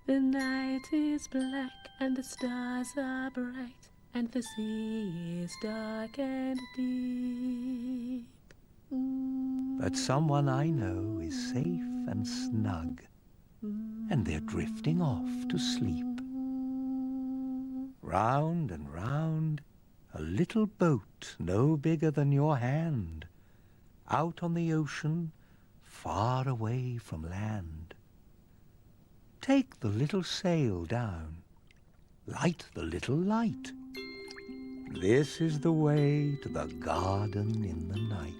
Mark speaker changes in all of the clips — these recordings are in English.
Speaker 1: The night is black and the stars are bright, and the sea is dark and deep.
Speaker 2: But someone I know is safe and snug, and they're drifting off to sleep. Round and round, a little boat no bigger than your hand, out on the ocean, far away from land. Take the little sail down, light the little light. This is the way to the garden in the night.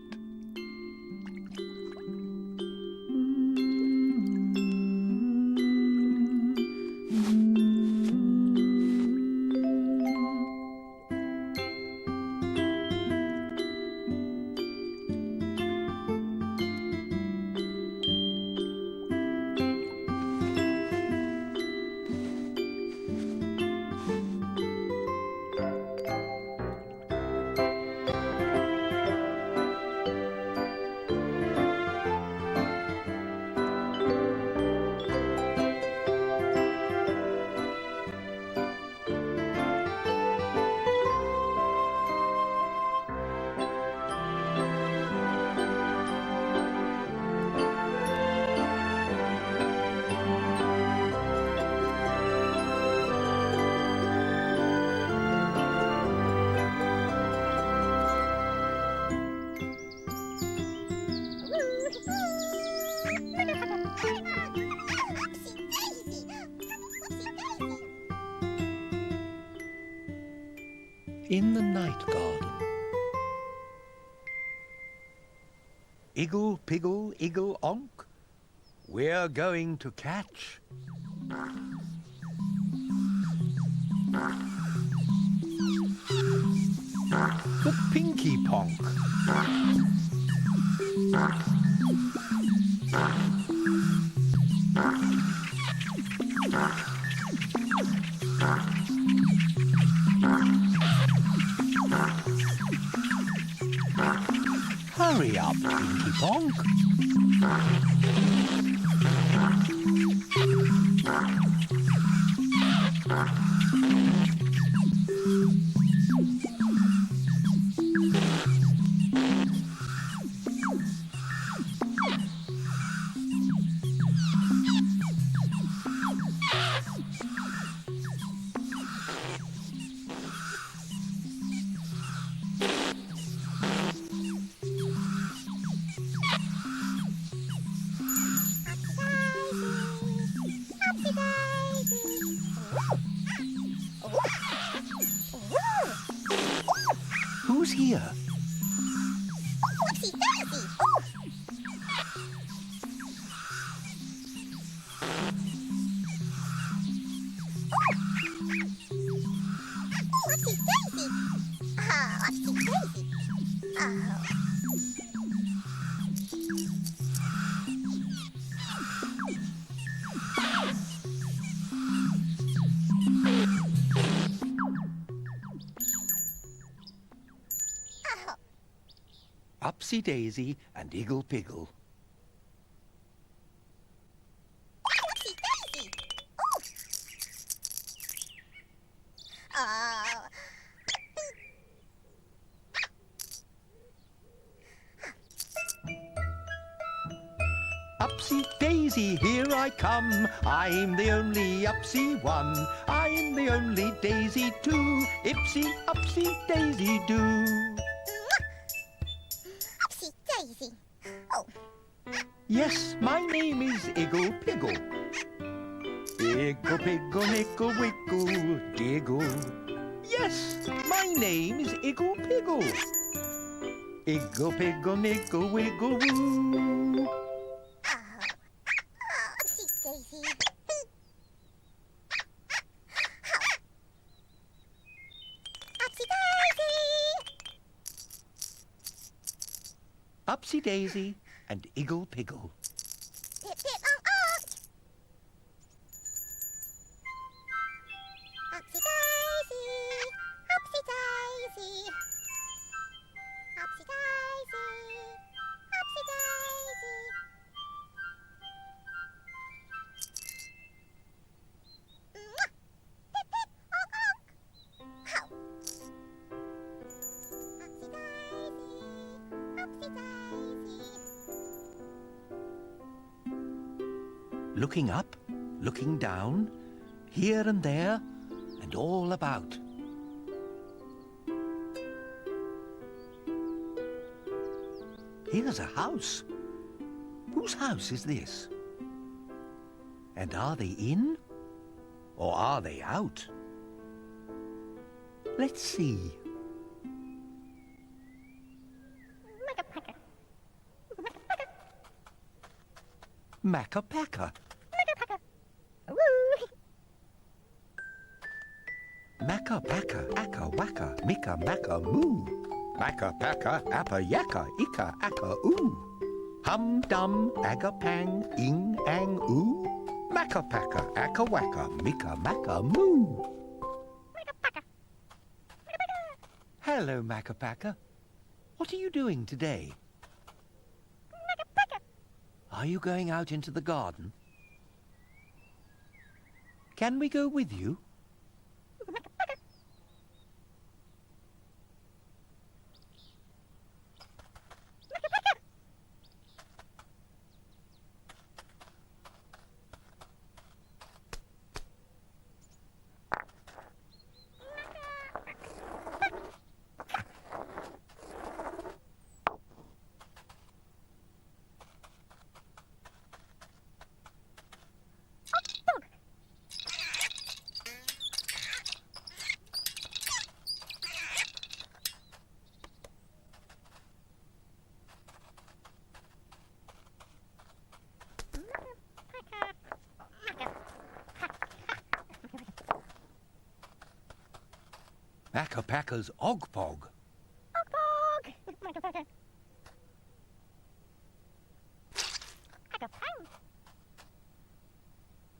Speaker 2: In the night garden. Iggle, piggle, iggle, onk, we're going to catch the Pinky Ponk. Hurry up, Pinky Ponk. Who's here?
Speaker 3: Whoopsie daisy! Whoopsie daisy! Oh, whoopsie daisy! Oh.
Speaker 2: Upsy Daisy and Iggle Piggle.
Speaker 3: Whoopsie daisy! Oh. Oh.
Speaker 2: Upsy Daisy, here I come. I'm the only Upsy one. I'm the only Daisy too. Ipsy, Upsy Daisy do.
Speaker 3: Whoopsie daisy! Oh.
Speaker 2: Yes, my name is Iggle Piggle. Iggle Piggle, Nickle Wiggle, Diggle. Yes, my name is Iggle Piggle. Iggle Piggle, Nickle Wiggle Woo. Upsy Daisy and Iggle Piggle.
Speaker 3: Pip, pip, oh. Upsy daisy, upsy daisy, upsy daisy, upsy daisy.
Speaker 2: looking up, looking down, here and there, and all about. Here's a house. Whose house is this? And are they in, or are they out? Let's see. Makka-pakka. Makka-pakka, akka-wakka, micka-macka-moo. Makka-pakka, appa-yakka, ika-akka-oo. Hum-dum, aga-pang, ing-ang-oo. Makka-pakka, akka-wakka, micka-macka-moo. Hello, Makka-pakka. What are you doing today? Are you going out into the garden? Can we go with you? Makka-pakka's Ogpog.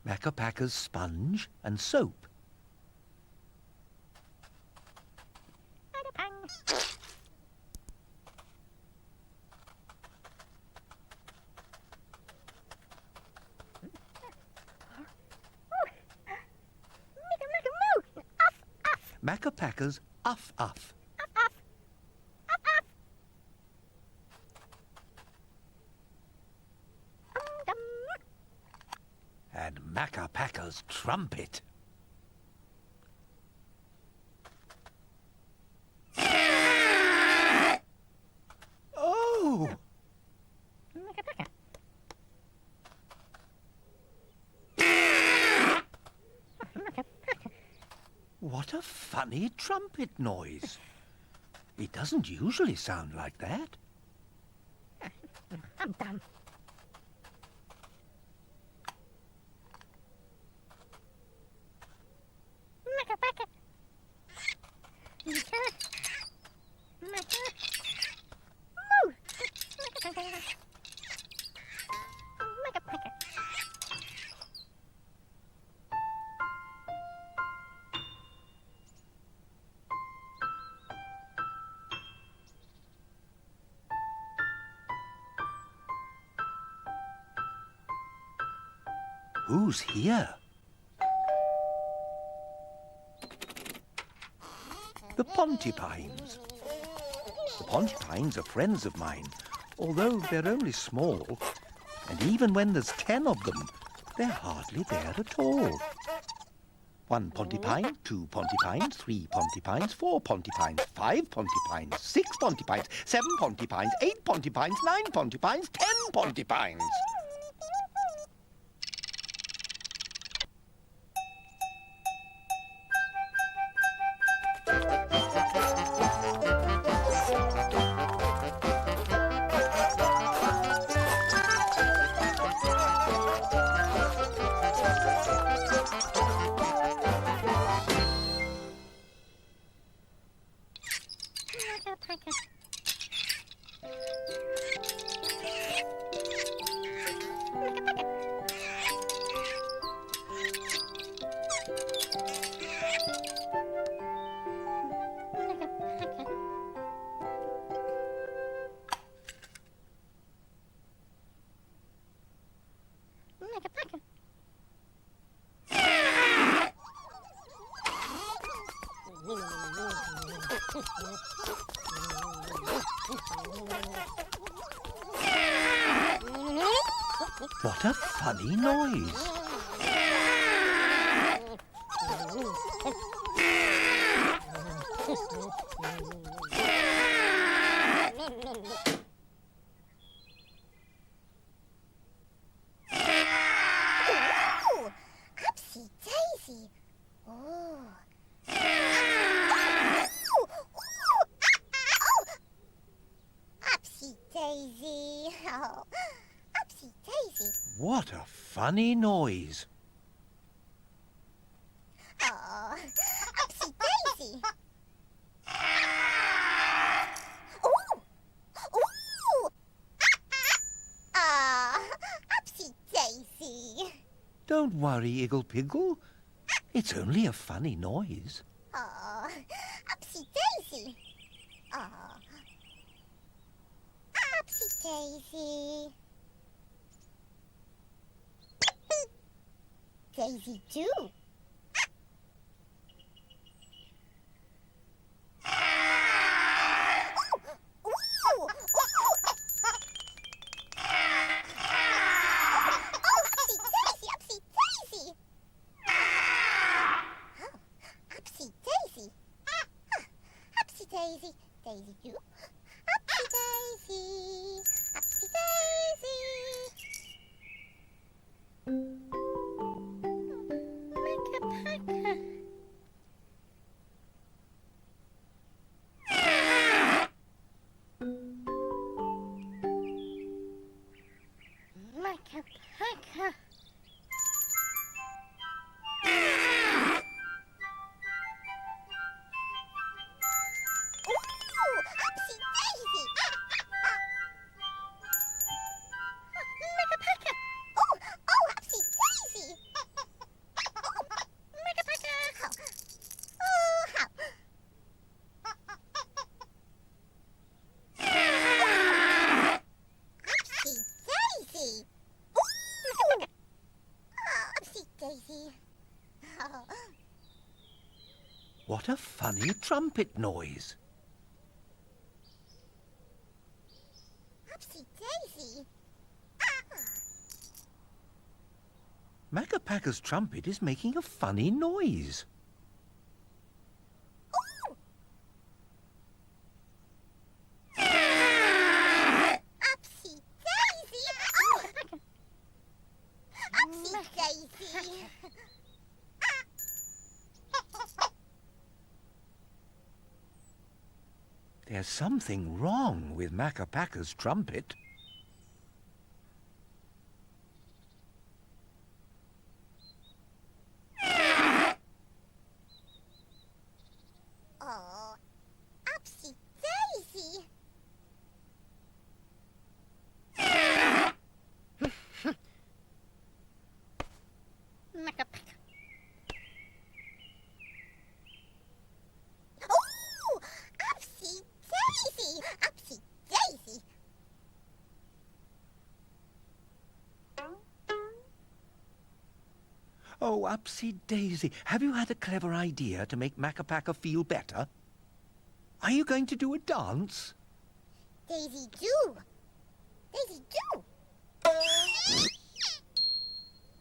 Speaker 2: Makka-pakka's Sponge and Soap. Makka-pakka's Uff-Uff. And Makka-pakka's Trumpet. Oh! What a funny trumpet noise. It doesn't usually sound like that.
Speaker 3: I'm done. Makka-pakka. Moo. Makka-pakka.
Speaker 2: Who's here? The Pontipines. The Pontipines are friends of mine, although they're only small, and even when there's 10 of them, they're hardly there at all. 1 Pontipine, 2 Pontipines, 3 Pontipines, 4 Pontipines, 5 Pontipines, 6 Pontipines, 7 Pontipines, 8 Pontipines, 9 Pontipines, 10 Pontipines. What a funny noise!
Speaker 3: Ooh, Upsy Daisy. Oh. Upsy Daisy. Oh. Upsy Daisy.
Speaker 2: What a funny noise!
Speaker 3: Oh. Upsy Daisy. Ooh. Ooh. Ah. Upsy Daisy.
Speaker 2: Don't worry, Iggle-Piggle. It's only a funny noise.
Speaker 3: Oh. Upsy Daisy. Oh. Upsy Daisy. Daisy too. Ooh, ooh, ooh. Oh, Upsy Daisy, Upsy Daisy. Oh, Upsy Daisy. Upsy Daisy, Daisy too. Upsy Daisy, Upsy Daisy. Makka-pakka. Makka-pakka. Ooh, Upsy Daisy. Makka-pakka. Oh, Upsy Daisy. Makka-pakka. Oh, how. Upsy Daisy. Ooh. Oh, Upsy Daisy. Oh.
Speaker 2: What a funny trumpet noise!
Speaker 3: Upsy Daisy.
Speaker 2: Makka-Pakka's trumpet is making a funny noise.
Speaker 3: Ooh. Upsy Daisy. Oh. Upsy Daisy.
Speaker 2: There's something wrong with Makka-Pakka's trumpet.
Speaker 3: Oh, Upsy Daisy. Makka-pakka. Ooh, Upsy Daisy. Upsy Daisy.
Speaker 2: Oh, Upsy Daisy, have you had a clever idea to make Makka-Pakka feel better? Are you going to do a dance?
Speaker 3: Daisy do. Daisy do.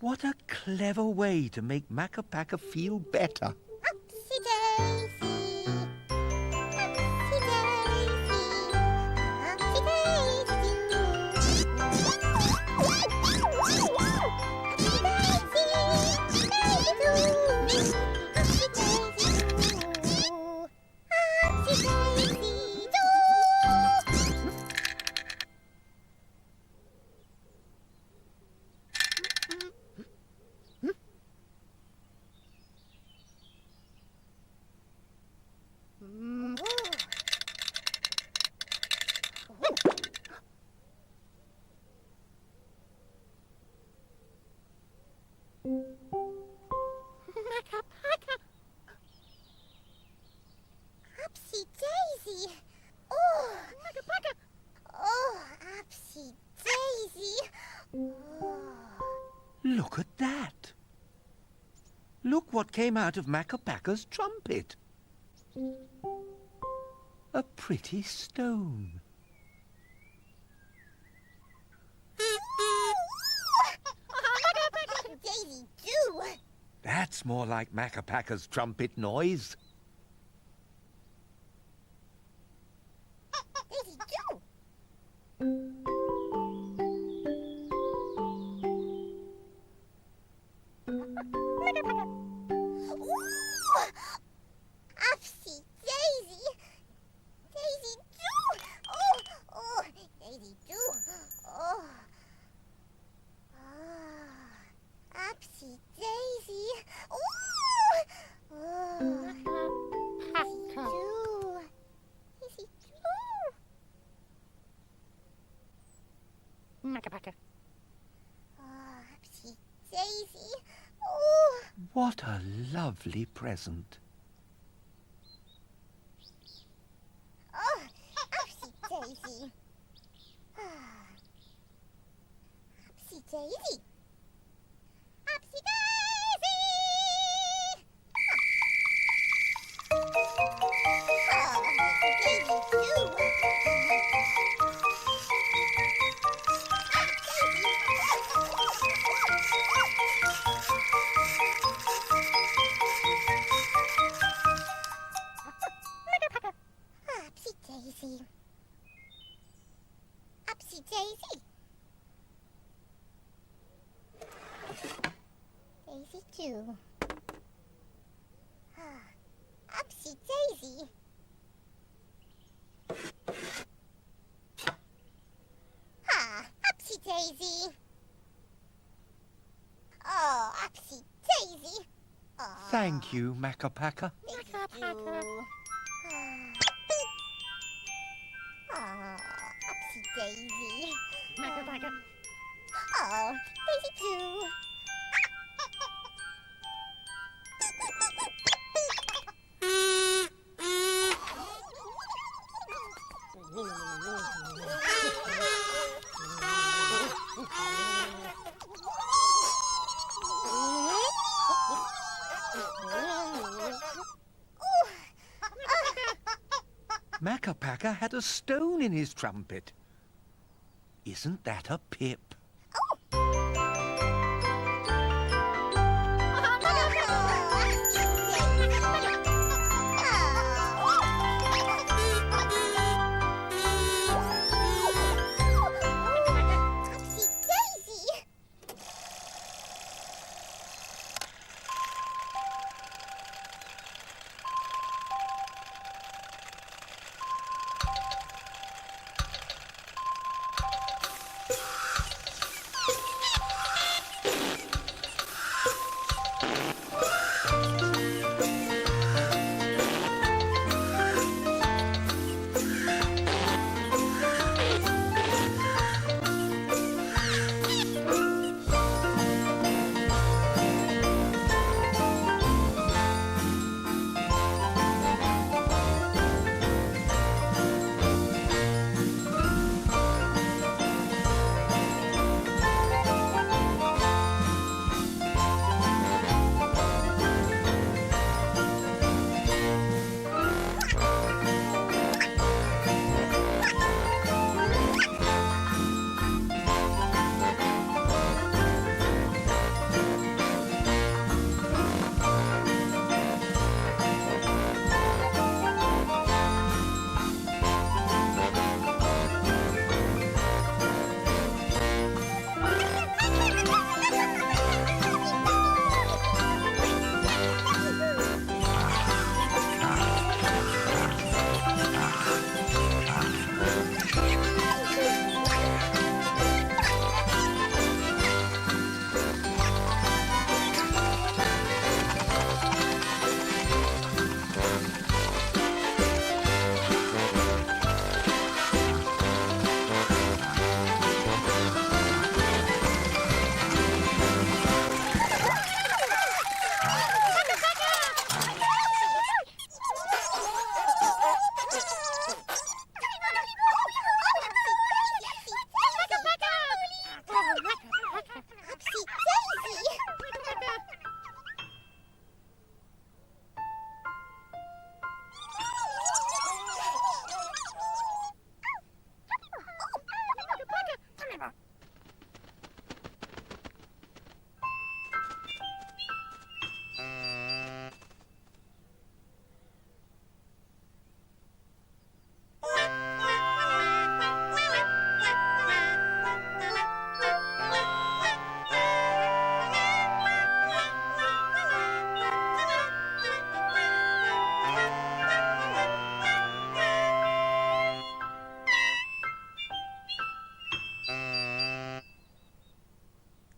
Speaker 2: What a clever way to make Makka-Pakka feel better.
Speaker 3: Upsy Daisy. Upsy Daisy. Upsy Daisy. Upsy Daisy. Daisy do. Upsy Daisy do. Upsy Daisy do. Makka-pakka. Upsy Daisy. Oh, Makka-pakka. Oh, Upsy Daisy. Oh.
Speaker 2: Look at that. Look what came out of Makka-Pakka's trumpet. A pretty stone. That's more like Makka Pakka's trumpet noise.
Speaker 3: Daisy do. Ooh! Upsy Daisy. Daisy do. Oh, oh, Daisy do. Oh. Ah, Upsy Daisy. Ooh! Oh. Daisy do. Daisy do.
Speaker 1: Makka Pakka.
Speaker 3: Oh, Upsy Daisy. Oh.
Speaker 2: What a lovely present.
Speaker 3: Oh, Upsy Daisy. Ah. Upsy Daisy. Upsy Daisy. Oh, Daisy too. Upsy Daisy. Upsy Daisy. Daisy too. Upsy Daisy. Upsy Daisy. Oh, Upsy Daisy. Oh,
Speaker 2: Thank you, Makka Pakka.
Speaker 3: Daisy
Speaker 1: Makka Pakka.
Speaker 3: too. Oh, Upsy Daisy.
Speaker 1: Makka Pakka.
Speaker 3: Oh, Daisy too.
Speaker 2: Makka Pakka had a stone in his trumpet. Isn't that a pip?
Speaker 3: Upsy Daisy.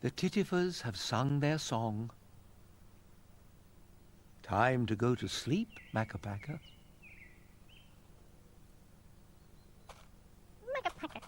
Speaker 2: The Tittifers have sung their song. Time to go to sleep, Makka Pakka.
Speaker 3: Makka Pakka.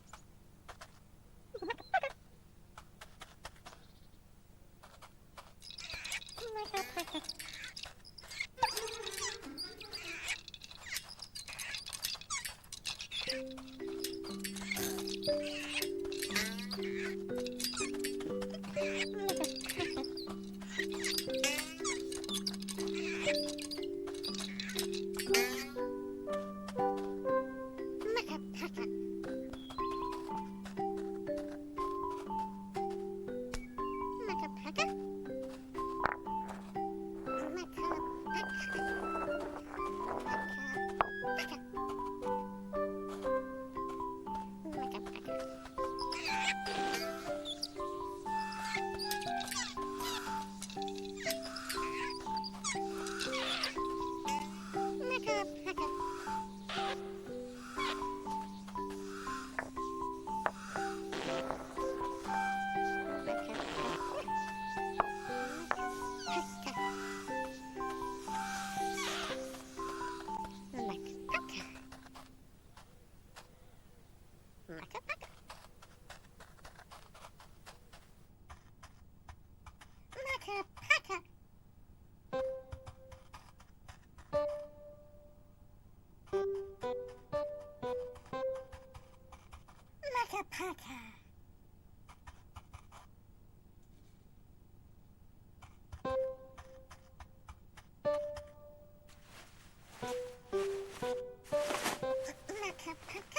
Speaker 3: Makka Pakka.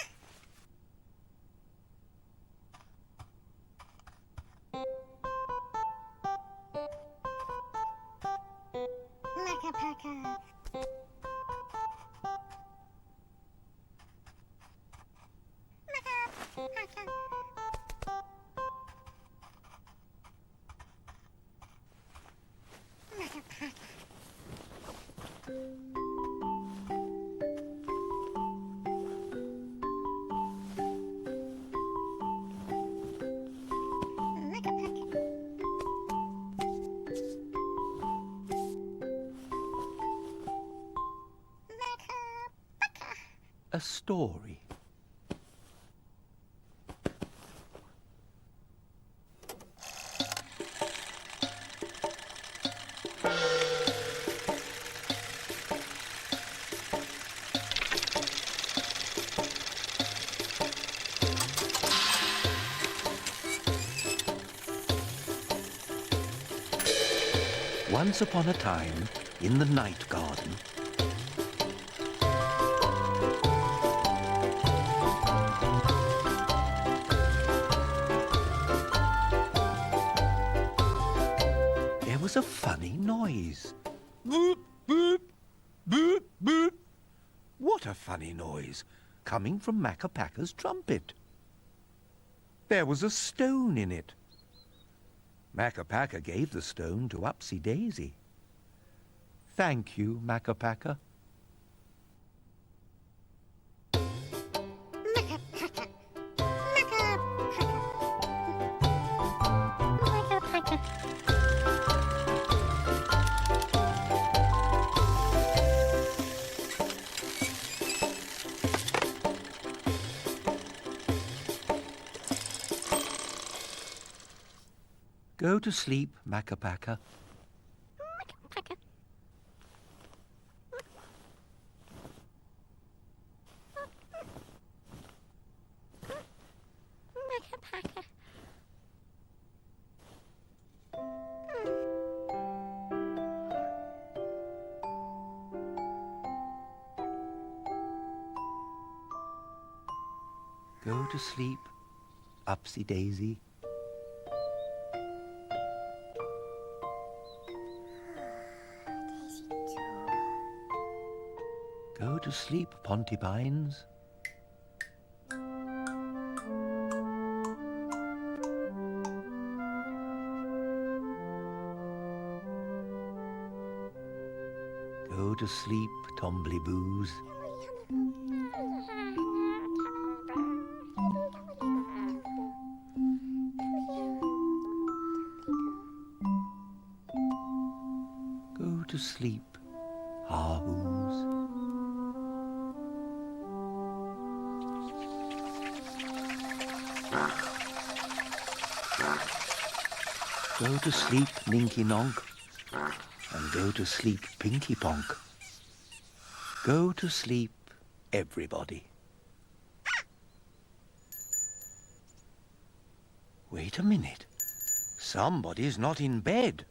Speaker 2: A story. Once upon a time, in the night garden, there was a funny noise. Boop, boop, boop, boop. What a funny noise, coming from Makka Pakka's trumpet. There was a stone in it. Makka Pakka gave the stone to Upsy Daisy. Thank you, Makka Pakka.
Speaker 3: Makka Pakka. Makka Pakka. Makka Pakka.
Speaker 2: Go to sleep, Makka Pakka.
Speaker 3: Makka Pakka. Makka Pakka.
Speaker 2: Go to sleep, Upsy Daisy.
Speaker 3: Daisy too.
Speaker 2: Go to sleep, Pontipines. Go to sleep, Tombliboos. sleep, Argoos. Go to sleep, Ninky Nonk, and go to sleep, Pinky Ponk. Go to sleep, everybody. Wait a minute. Somebody's not in bed.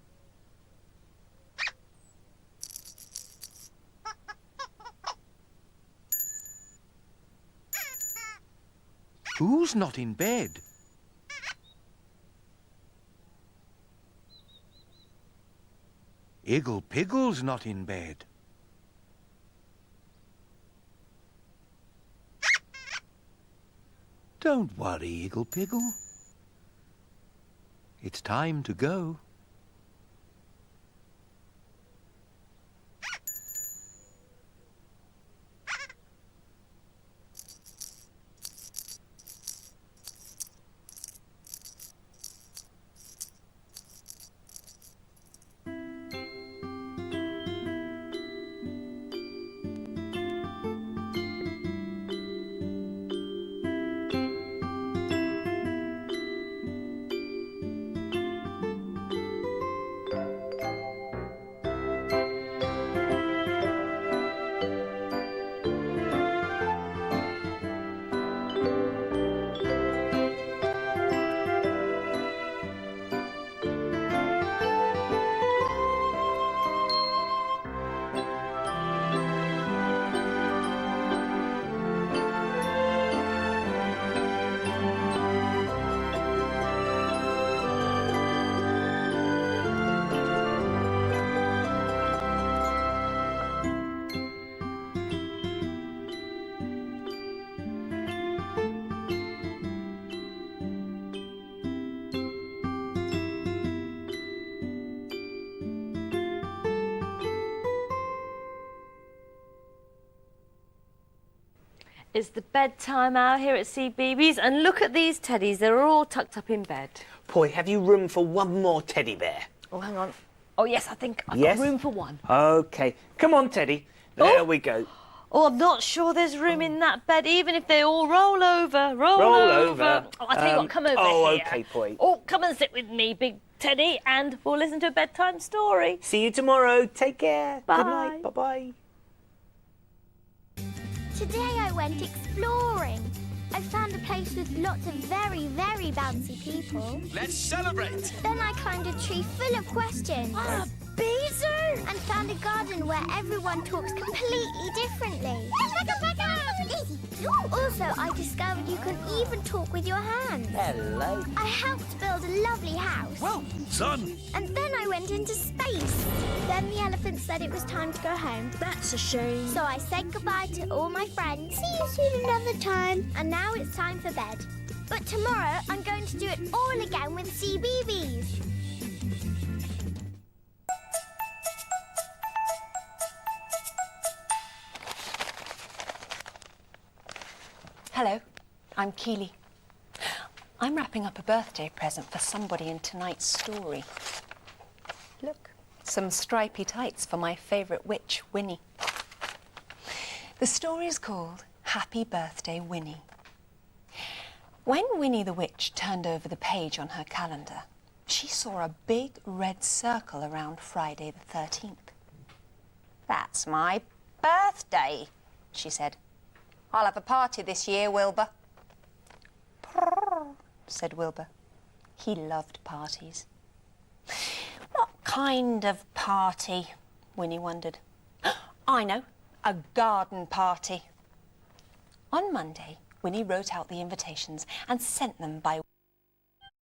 Speaker 2: Who's not in bed? Iggle Piggle's not in bed. Don't worry, Iggle Piggle. It's time to go.
Speaker 4: It's the bedtime hour here at CBeebies, and look at these teddies. They're all tucked up in bed.
Speaker 5: Poi, have you room for one more teddy bear?
Speaker 4: Oh, hang on. Oh, yes, I think I've
Speaker 5: Yes?
Speaker 4: got room for one.
Speaker 5: OK. Come on, Teddy. There we go.
Speaker 4: Oh, I'm not sure there's room in that bed, even if they all roll over. Roll
Speaker 5: over.
Speaker 4: Oh, I tell you what, come over here.
Speaker 5: OK, Poi.
Speaker 4: Oh, come and sit with me, big Teddy, and we'll listen to a bedtime story.
Speaker 5: See you tomorrow. Take care.
Speaker 4: Bye.
Speaker 5: Good night. Bye-bye.
Speaker 3: Today I went exploring. I found a place with lots of very, very bouncy people.
Speaker 6: Let's celebrate!
Speaker 3: Then I climbed a tree full of questions. Bee zoo! And found a garden where everyone talks completely differently. Also, I discovered you can even talk with your hands.
Speaker 5: Hello.
Speaker 3: I helped build a lovely house.
Speaker 6: Well done!
Speaker 3: And then I went into space. Then the elephant said it was time to go home.
Speaker 4: That's a shame.
Speaker 3: So I said goodbye to all my friends. See you soon another time. And now it's time for bed. But tomorrow I'm going to do it all again with CBeebies.
Speaker 7: Hello, I'm Keely. I'm wrapping up a birthday present for somebody in tonight's story. Look, some stripy tights for my favourite witch, Winnie. The story is called Happy Birthday, Winnie. When Winnie the Witch turned over the page on her calendar, she saw a big red circle around Friday the 13th. That's my birthday, she said. I'll have a party this year, Wilbur. Prrr, said Wilbur. He loved parties. What kind of party? Winnie wondered. I know, a garden party. On Monday, Winnie wrote out the invitations and sent them by